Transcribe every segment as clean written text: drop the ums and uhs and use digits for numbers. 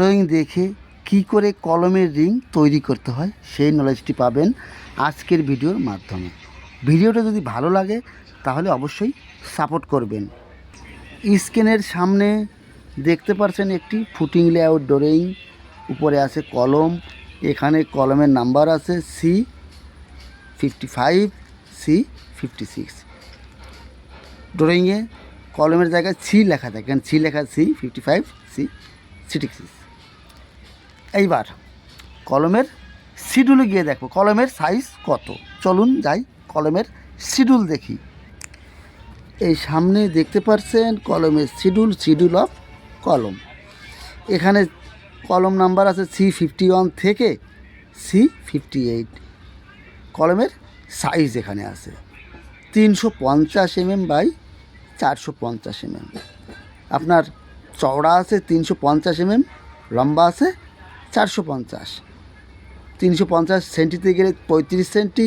Drawing দেখে কি করে কলমের রিং তৈরি করতে হয় সেই নলেজটি পাবেন আজকের ভিডিওর মাধ্যমে। ভিডিওটা যদি ভালো লাগে তাহলে অবশ্যই সাপোর্ট করবেন। স্ক্রিনের সামনে দেখতে পাচ্ছেন একটি ফুটিং লেআউট ড্রয়িং, উপরে আছে কলম। এখানে কলমের নাম্বার আছে C55 C56। ড্রয়িংয়ে কলমের জায়গায় সি লেখা থাকে, কারণ সি লেখা C55 C66। এইবার কলমের শিডিউলে গিয়ে দেখো কলমের সাইজ কত। চলুন যাই কলমের শিডিউল দেখি। এই সামনে দেখতে পাচ্ছেন কলমের শিডিউল অফ কলম। এখানে কলম নাম্বার আছে C51 থেকে C58। কলমের সাইজ এখানে আছে 350 mm বাই 450 mm। আপনার চওড়া আছে 350 mm, লম্বা আছে 450। 350 সেন্টিতে গেলে 35 সেন্টি,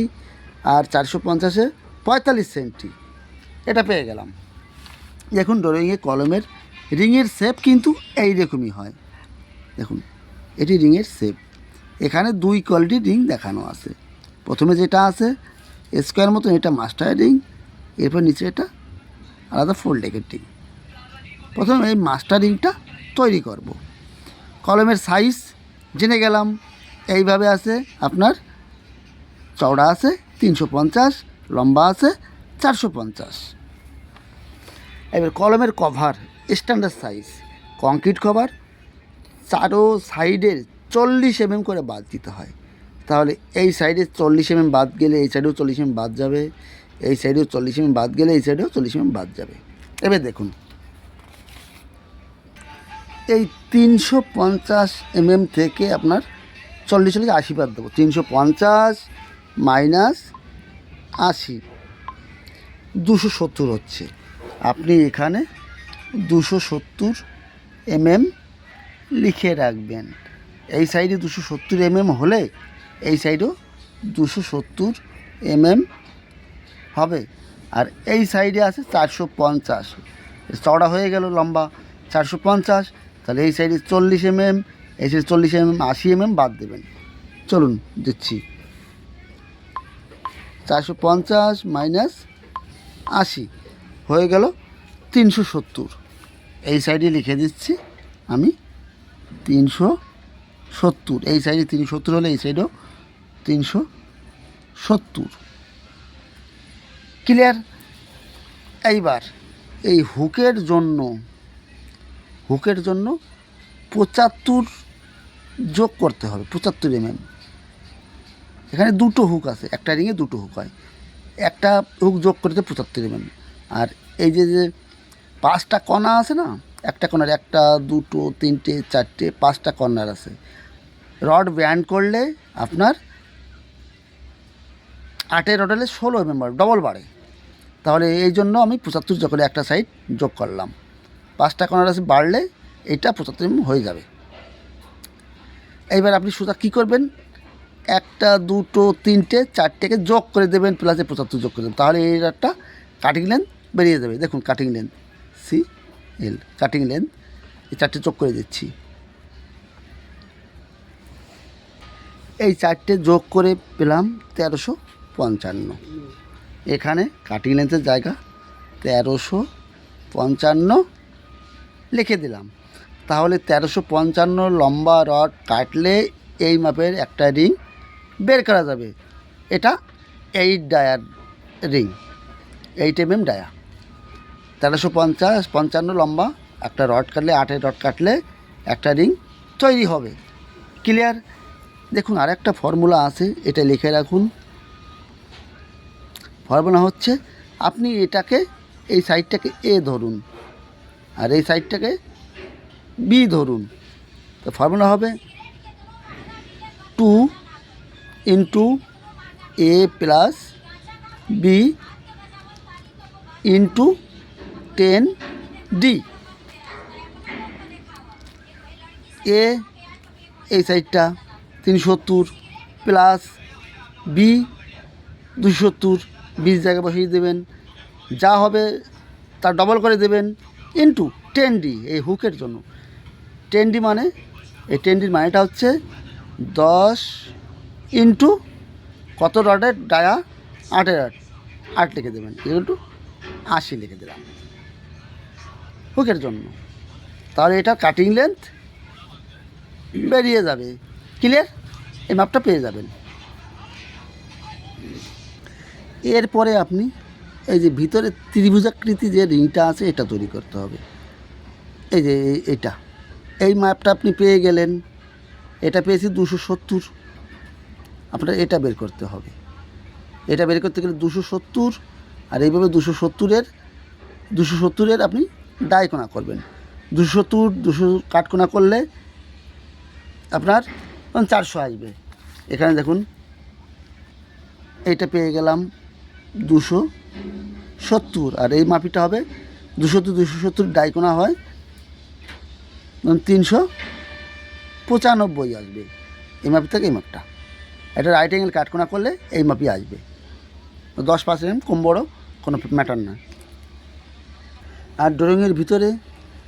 আর 450-এ 45 সেন্টি। এটা পেয়ে গেলাম। দেখুন ড্রয়িংয়ে কলমের রিংয়ের শেপ কিন্তু এইরকমই হয়। দেখুন এটি রিংয়ের শেপ। এখানে দুই কোয়ালিটির রিং দেখানো আছে। প্রথমে যেটা আছে স্কোয়ার মতন, এটা মাস্টার রিং। এরপর নিচে এটা আলাদা ফোল্ড লেগের রিং। প্রথমে এই মাস্টার রিংটা তৈরি করব। কলমের সাইজ জেনে গেলাম। এইভাবে আছে, আপনার চওড়া আছে 350, লম্বা আছে 450। এবার কলমের cover standard size concrete cover, চারো সাইডের 40 mm করে বাদ দিতে হয়। তাহলে এই সাইডে 40 mm বাদ গেলে এই সাইডেও 40 mm বাদ যাবে, এই সাইডেও 40 mm বাদ গেলে এই সাইডেও 40 mm বাদ যাবে। এবার দেখুন এই 350 mm থেকে আপনার 40 বাদ দেবো। 350 মাইনাস 80 270 হচ্ছে। আপনি এখানে 270 mm লিখে রাখবেন। এই সাইডে 270 mm হলে এই সাইডেও 270 mm হবে। আর এই সাইডে আছে 450, চওড়া হয়ে গেল, লম্বা 450। তাহলে এই সাইডে 40 mm, এই সাইডে 40 mm, 80 mm বাদ দেবেন। চলুন দিচ্ছি। 450 মাইনাস 80 হয়ে গেল 370। এই সাইডে লিখে দিচ্ছি আমি 370। এই সাইডে 370 হলে এই সাইডেও 370। ক্লিয়ার? এইবার এই হুকের জন্য 75 যোগ করতে হবে। 75 mm। এখানে দুটো হুক আছে, একটা রিংয়ে দুটো হুক হয়, একটা হুক যোগ করতে 75 mm। আর এই যে 5টা কণা আছে না, একটা কর্নার, একটা দুটো তিনটে চারটে 5টা কর্নার আছে। রড ব্যান্ড করলে আপনার 8-এর রডালে 16 mm ডবল বাড়ে। তাহলে এই জন্য আমি 75 যোগ করে একটা সাইড যোগ করলাম। 5টা কর্নার আছে, বাড়লে এইটা 75 mm হয়ে যাবে। এইবার আপনি সুতা কী করবেন, একটা দুটো তিনটে চারটেকে যোগ করে দেবেন, প্লাসে 75 যোগ করে দেবেন। তাহলে এই একটা কাটিং লেন্থ বেরিয়ে যাবে। দেখুন cutting length CL, cutting length এই চারটে যোগ করে দিচ্ছি। এই চারটে যোগ করে পেলাম 1355। এখানে কাটিং লেন্থের জায়গা 1355 লিখে দিলাম। তাহলে 1355 লম্বা রড কাটলে এই মাপের একটা রিং বের করা যাবে। এটা 8 ডায়ার রিং, 8 mm ডায়া। 1355 লম্বা একটা রড কাটলে, 8-এর রড কাটলে একটা রিং তৈরি হবে। ক্লিয়ার? দেখুন আর একটা ফর্মুলা আছে, এটা লিখে রাখুন। ফর্মুলা হচ্ছে, আপনি এটাকে এই সাইডটাকে A ধরুন আর এই সাইডটাকে B ধরুন। তো ফর্মুলা হবে 2 × A + B × 10D। A এই সাইডটা 370 প্লাস B 270, 20 জায়গায় বসিয়ে দেবেন, যা হবে তার ডবল করে দেবেন, ইন্টু 10D। এই হুকের জন্য 10D মানে এই 10 মানেটা হচ্ছে 10 ইন্টু কত রডের ডায়া, 8 রড, 8 লিখে দেবেন, ইন্টু 80 লিখে দিলাম হুকের জন্য। তাহলে এটা কাটিং লেন্থ বেরিয়ে যাবে। ক্লিয়ার? এই মাপটা পেয়ে যাবেন। এরপরে আপনি এই যে ভিতরে ত্রিভুজাকৃতি যে রিংটা আছে এটা তৈরি করতে হবে। এই যে এটা, এই মাপটা আপনি পেয়ে গেলেন। এটা পেয়েছি 270, আপনার এটা বের করতে হবে। এটা বের করতে গেলে 270, আর এইভাবে 270-এর আপনি ডাইকোনা করবেন। 270 কাটকোনা করলে আপনার 400 আসবে। এখানে দেখুন এইটা পেয়ে গেলাম 270, আর এই মাপিটা হবে 270 ডাইকোনা হয় 395 আসবে। এই মাপি থেকে এই মাপটা, এটা রাইট অ্যাঙ্গেল কাটকোনা করলে এই মাপি আসবে। 10% কম বড় কোনো ম্যাটার না। আর ড্রয়িংয়ের ভিতরে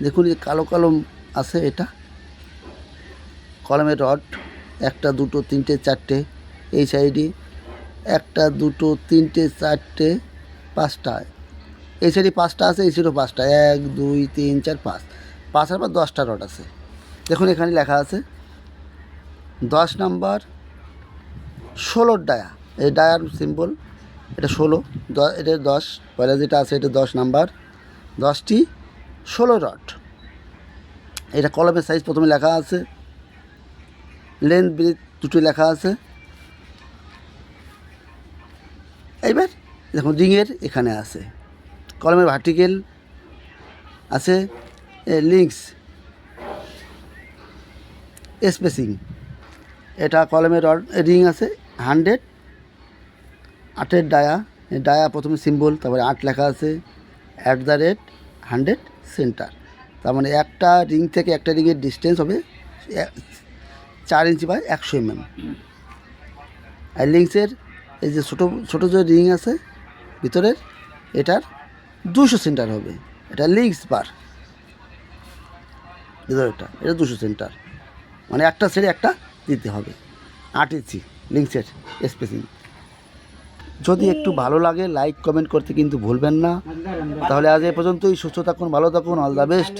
দেখুন এই কালো কালো আছে, এটা কলমের রড 1, 2, 3, 4, এই সাইডে 1, 2, 3, 4, 5টা, এই সাইডে 5টা আছে, এই সাইডেও 5টা, 1, 2, 3, 4, 5 আর 10টা রড আছে। দেখুন এখানে লেখা আছে 10 নাম্বার 16 ডায়া, এই ডায়ার সিম্বল, এটা 16, এটা 10, পয়লা যেটা আছে এটা 10 নাম্বার, 10টি 16 রড। এটা কলমের সাইজ প্রথমে লেখা আছে, লেন্থ ব্রেথ দুটো লেখা আছে। এইবার দেখুন রিংয়ের এখানে আছে, কলমের ভার্টিক্যাল আছে, লিঙ্কস স্পেসিং, এটা কলমের রিং আছে 100, 8-এর ডায়া, ডায়া প্রথমে সিম্বল, তারপরে 8 লেখা আছে, @100 সেন্টার। তার মানে একটা রিং থেকে একটা রিংয়ের ডিস্টেন্স হবে 4 ইঞ্চি বাই 100 mm। আর লিঙ্কসের এই যে ছোটো ছোটো যে রিং আছে ভিতরের, এটার 200 সেন্টার হবে। এটা লিঙ্কস বার ভিতরেরটা, এটা 200 সেন্টার, মানে একটা ছেড়ে একটা দিতে হবে। 8 ইঞ্চি লিঙ্কসের স্পেসিং। যদি একটু ভালো লাগে লাইক কমেন্ট করতে কিন্তু ভুলবেন না। তাহলে আজ এ পর্যন্তই। সুস্থ থাকুন, ভালো থাকুন, অল দ্য বেস্ট।